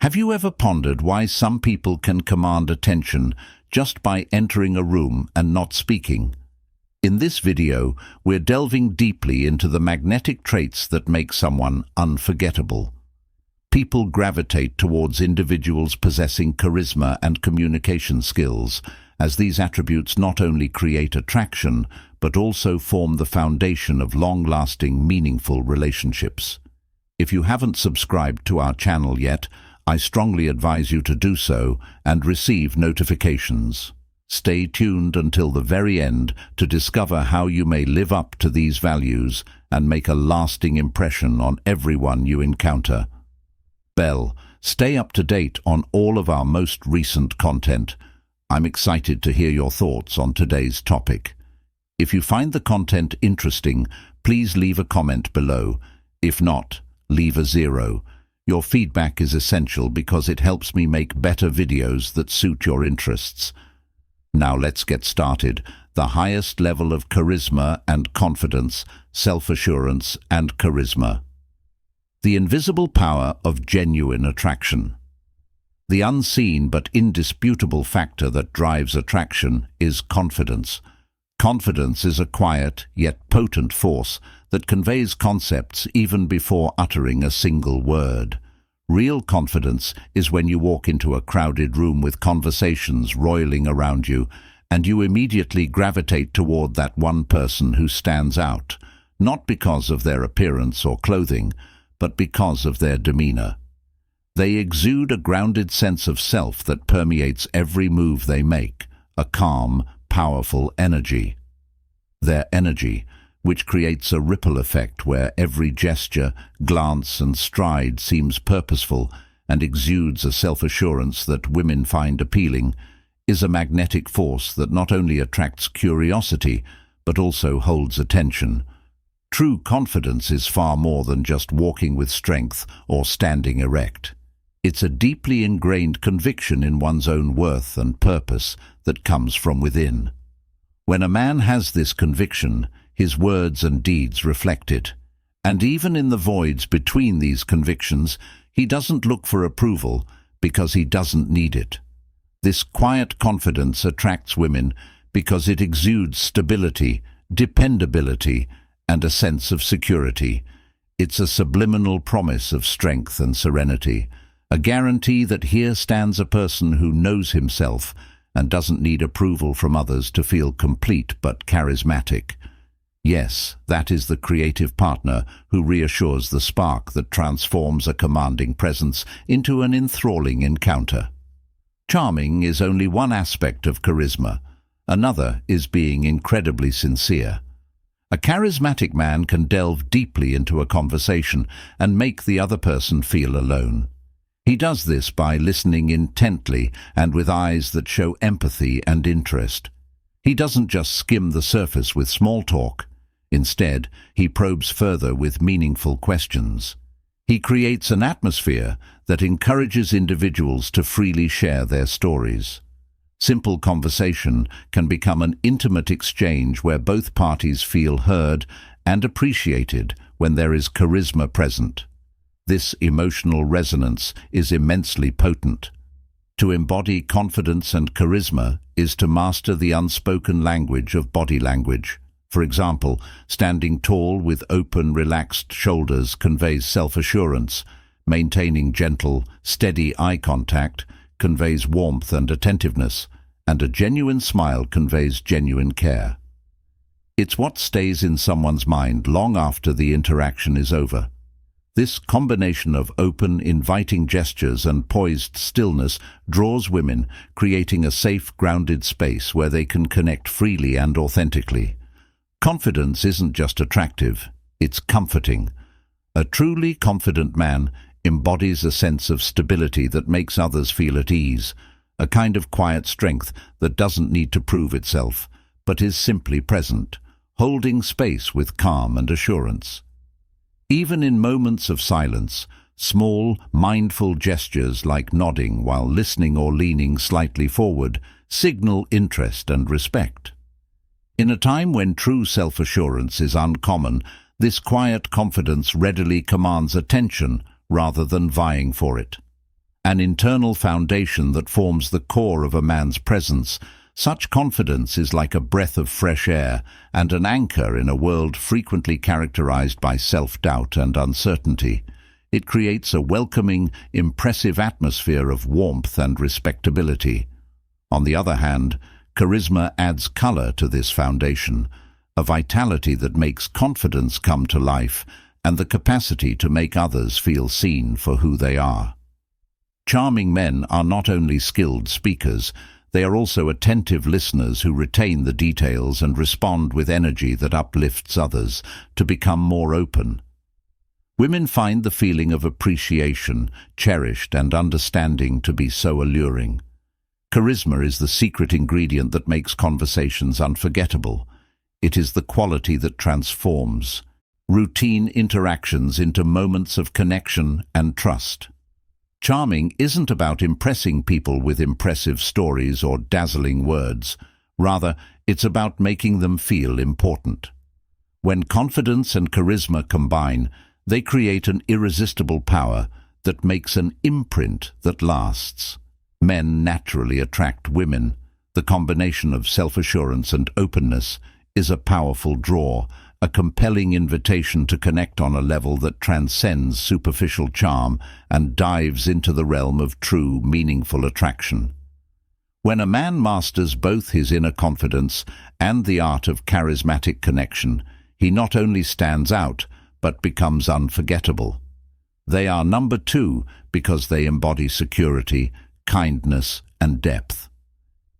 Have you ever pondered why some people can command attention just by entering a room and not speaking? In this video, we're delving deeply into the magnetic traits that make someone unforgettable. People gravitate towards individuals possessing charisma and communication skills, as these attributes not only create attraction, but also form the foundation of long-lasting, meaningful relationships. If you haven't subscribed to our channel yet, I strongly advise you to do so and receive notifications. Stay tuned until the very end to discover how you may live up to these values and make a lasting impression on everyone you encounter. Stay up to date on all of our most recent content. I'm excited to hear your thoughts on today's topic. If you find the content interesting, please leave a comment below. If not, leave a 0. Your feedback is essential because it helps me make better videos that suit your interests. Now let's get started. The highest level of charisma and confidence, self-assurance and charisma. The invisible power of genuine attraction. The unseen but indisputable factor that drives attraction is confidence. Confidence is a quiet yet potent force that conveys concepts even before uttering a single word. Real confidence is when you walk into a crowded room with conversations roiling around you, and you immediately gravitate toward that one person who stands out, not because of their appearance or clothing, but because of their demeanor. They exude a grounded sense of self that permeates every move they make, a calm, powerful energy. Their energy, which creates a ripple effect where every gesture, glance and stride seems purposeful and exudes a self-assurance that women find appealing, is a magnetic force that not only attracts curiosity, but also holds attention. True confidence is far more than just walking with strength or standing erect. It's a deeply ingrained conviction in one's own worth and purpose that comes from within. When a man has this conviction, his words and deeds reflect it. And even in the voids between these convictions, he doesn't look for approval because he doesn't need it. This quiet confidence attracts women because it exudes stability, dependability, and a sense of security. It's a subliminal promise of strength and serenity, a guarantee that here stands a person who knows himself and doesn't need approval from others to feel complete but charismatic. Yes, that is the creative partner who reassures the spark that transforms a commanding presence into an enthralling encounter. Charming is only one aspect of charisma. Another is being incredibly sincere. A charismatic man can delve deeply into a conversation and make the other person feel alone. He does this by listening intently and with eyes that show empathy and interest. He doesn't just skim the surface with small talk. Instead, he probes further with meaningful questions. He creates an atmosphere that encourages individuals to freely share their stories. Simple conversation can become an intimate exchange where both parties feel heard and appreciated when there is charisma present. This emotional resonance is immensely potent. To embody confidence and charisma is to master the unspoken language of body language. For example, standing tall with open, relaxed shoulders conveys self-assurance. Maintaining gentle, steady eye contact conveys warmth and attentiveness, and a genuine smile conveys genuine care. It's what stays in someone's mind long after the interaction is over. This combination of open, inviting gestures and poised stillness draws women, creating a safe, grounded space where they can connect freely and authentically. Confidence isn't just attractive, it's comforting. A truly confident man embodies a sense of stability that makes others feel at ease, a kind of quiet strength that doesn't need to prove itself, but is simply present, holding space with calm and assurance. Even in moments of silence, small, mindful gestures like nodding while listening or leaning slightly forward signal interest and respect. In a time when true self-assurance is uncommon, this quiet confidence readily commands attention rather than vying for it. an internal foundation that forms the core of a man's presence. Such confidence is like a breath of fresh air and an anchor in a world frequently characterized by self-doubt and uncertainty. It creates a welcoming, impressive atmosphere of warmth and respectability. On the other hand, charisma adds color to this foundation, a vitality that makes confidence come to life and the capacity to make others feel seen for who they are. Charming men are not only skilled speakers, they are also attentive listeners who retain the details and respond with energy that uplifts others to become more open. Women find the feeling of appreciation, cherished and understanding to be so alluring. Charisma is the secret ingredient that makes conversations unforgettable. It is the quality that transforms routine interactions into moments of connection and trust. Charming isn't about impressing people with impressive stories or dazzling words. Rather, it's about making them feel important. When confidence and charisma combine, they create an irresistible power that makes an imprint that lasts. Men naturally attract women. The combination of self-assurance and openness is a powerful draw, a compelling invitation to connect on a level that transcends superficial charm and dives into the realm of true, meaningful attraction. When a man masters both his inner confidence and the art of charismatic connection, he not only stands out, but becomes unforgettable. They are number two because they embody security, kindness, and depth.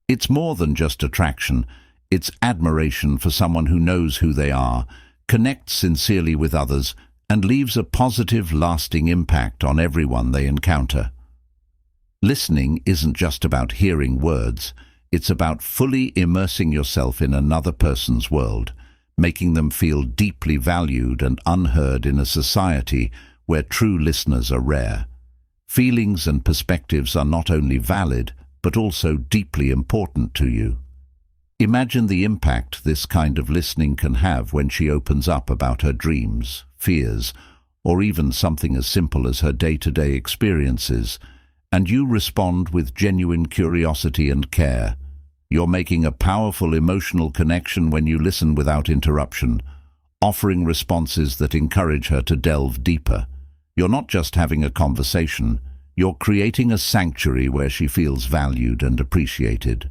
It's more than just attraction. It's admiration for someone who knows who they are, connects sincerely with others, and leaves a positive, lasting impact on everyone they encounter. Listening isn't just about hearing words. It's about fully immersing yourself in another person's world, making them feel deeply valued and unheard in a society where true listeners are rare. Feelings and perspectives are not only valid, but also deeply important to you. Imagine the impact this kind of listening can have when she opens up about her dreams, fears, or even something as simple as her day-to-day experiences, and you respond with genuine curiosity and care. You're making a powerful emotional connection when you listen without interruption, offering responses that encourage her to delve deeper. You're not just having a conversation, you're creating a sanctuary where she feels valued and appreciated.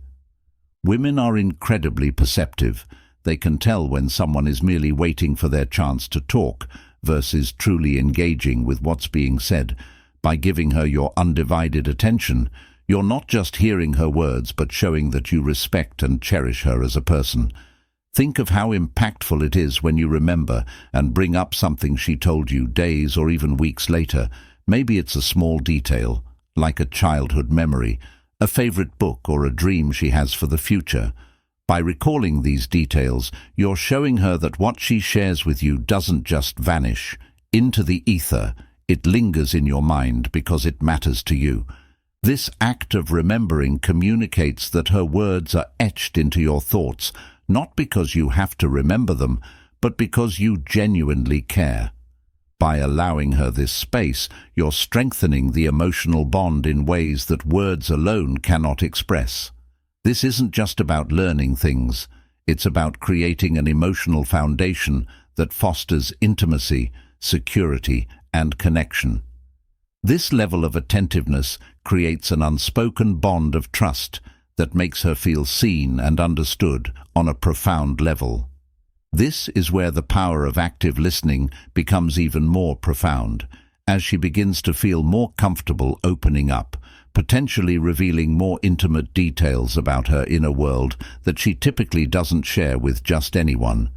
Women are incredibly perceptive. They can tell when someone is merely waiting for their chance to talk versus truly engaging with what's being said. By giving her your undivided attention, you're not just hearing her words but showing that you respect and cherish her as a person. Think of how impactful it is when you remember and bring up something she told you days or even weeks later. Maybe it's a small detail, like a childhood memory, a favorite book or a dream she has for the future. By recalling these details, you're showing her that what she shares with you doesn't just vanish into the ether. It lingers in your mind because it matters to you. This act of remembering communicates that her words are etched into your thoughts, not because you have to remember them, but because you genuinely care. By allowing her this space, you're strengthening the emotional bond in ways that words alone cannot express. This isn't just about learning things. It's about creating an emotional foundation that fosters intimacy, security, and connection. This level of attentiveness creates an unspoken bond of trust that makes her feel seen and understood on a profound level. This is where the power of active listening becomes even more profound, as she begins to feel more comfortable opening up, potentially revealing more intimate details about her inner world that she typically doesn't share with just anyone.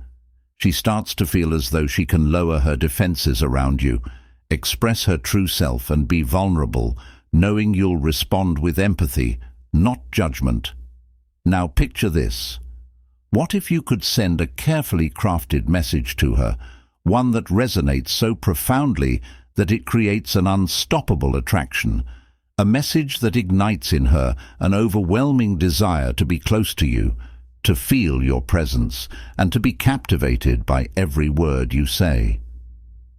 She starts to feel as though she can lower her defenses around you, express her true self and be vulnerable, knowing you'll respond with empathy, not judgment. Now picture this. What if you could send a carefully crafted message to her, one that resonates so profoundly that it creates an unstoppable attraction, a message that ignites in her an overwhelming desire to be close to you, to feel your presence, and to be captivated by every word you say?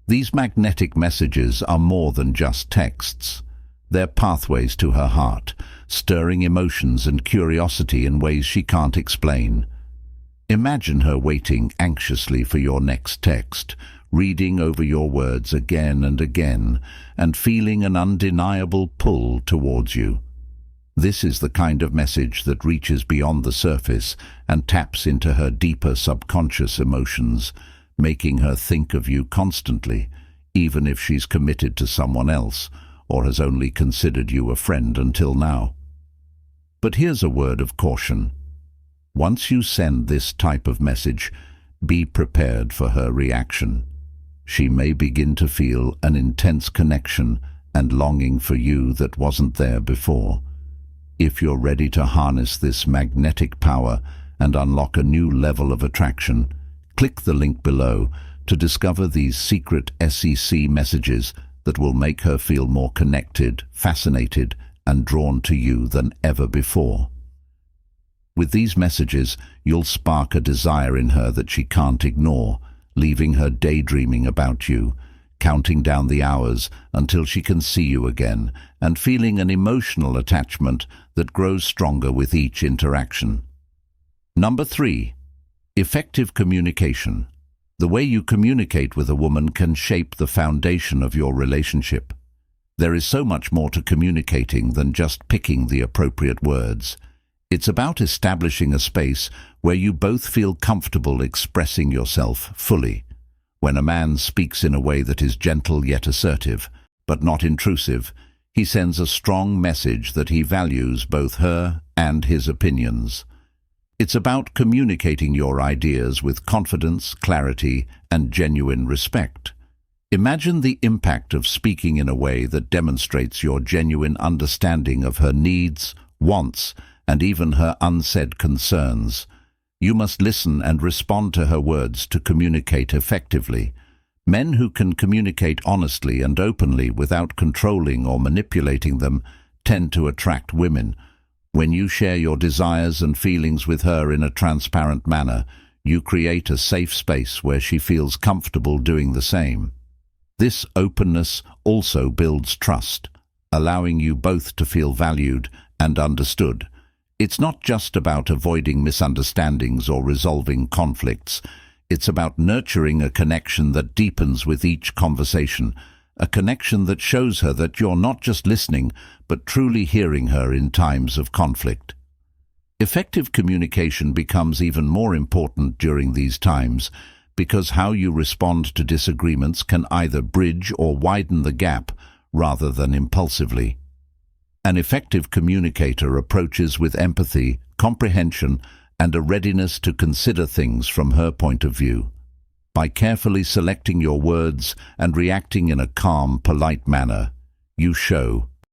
These magnetic messages are more than just texts. They're pathways to her heart, stirring emotions and curiosity in ways she can't explain. Imagine her waiting anxiously for your next text, reading over your words again and again, and feeling an undeniable pull towards you. This is the kind of message that reaches beyond the surface and taps into her deeper subconscious emotions, making her think of you constantly, even if she's committed to someone else or has only considered you a friend until now. But here's a word of caution. Once you send this type of message, be prepared for her reaction. She may begin to feel an intense connection and longing for you that wasn't there before. If you're ready to harness this magnetic power and unlock a new level of attraction, click the link below to discover these secret SEC messages that will make her feel more connected, fascinated, and drawn to you than ever before. With these messages, you'll spark a desire in her that she can't ignore, leaving her daydreaming about you, counting down the hours until she can see you again, and feeling an emotional attachment that grows stronger with each interaction. Number 3. Effective communication. The way you communicate with a woman can shape the foundation of your relationship. There is so much more to communicating than just picking the appropriate words. It's about establishing a space where you both feel comfortable expressing yourself fully. When a man speaks in a way that is gentle yet assertive, but not intrusive, he sends a strong message that he values both her and his opinions. It's about communicating your ideas with confidence, clarity, and genuine respect. Imagine the impact of speaking in a way that demonstrates your genuine understanding of her needs, wants, and even her unsaid concerns. You must listen and respond to her words to communicate effectively. Men who can communicate honestly and openly without controlling or manipulating them tend to attract women. When you share your desires and feelings with her in a transparent manner, you create a safe space where she feels comfortable doing the same. This openness also builds trust, allowing you both to feel valued and understood. It's not just about avoiding misunderstandings or resolving conflicts. It's about nurturing a connection that deepens with each conversation, a connection that shows her that you're not just listening, but truly hearing her in times of conflict. Effective communication becomes even more important during these times because how you respond to disagreements can either bridge or widen the gap rather than impulsively. An effective communicator approaches with empathy, comprehension, and a readiness to consider things from her point of view. By carefully selecting your words and reacting in a calm, polite manner, you show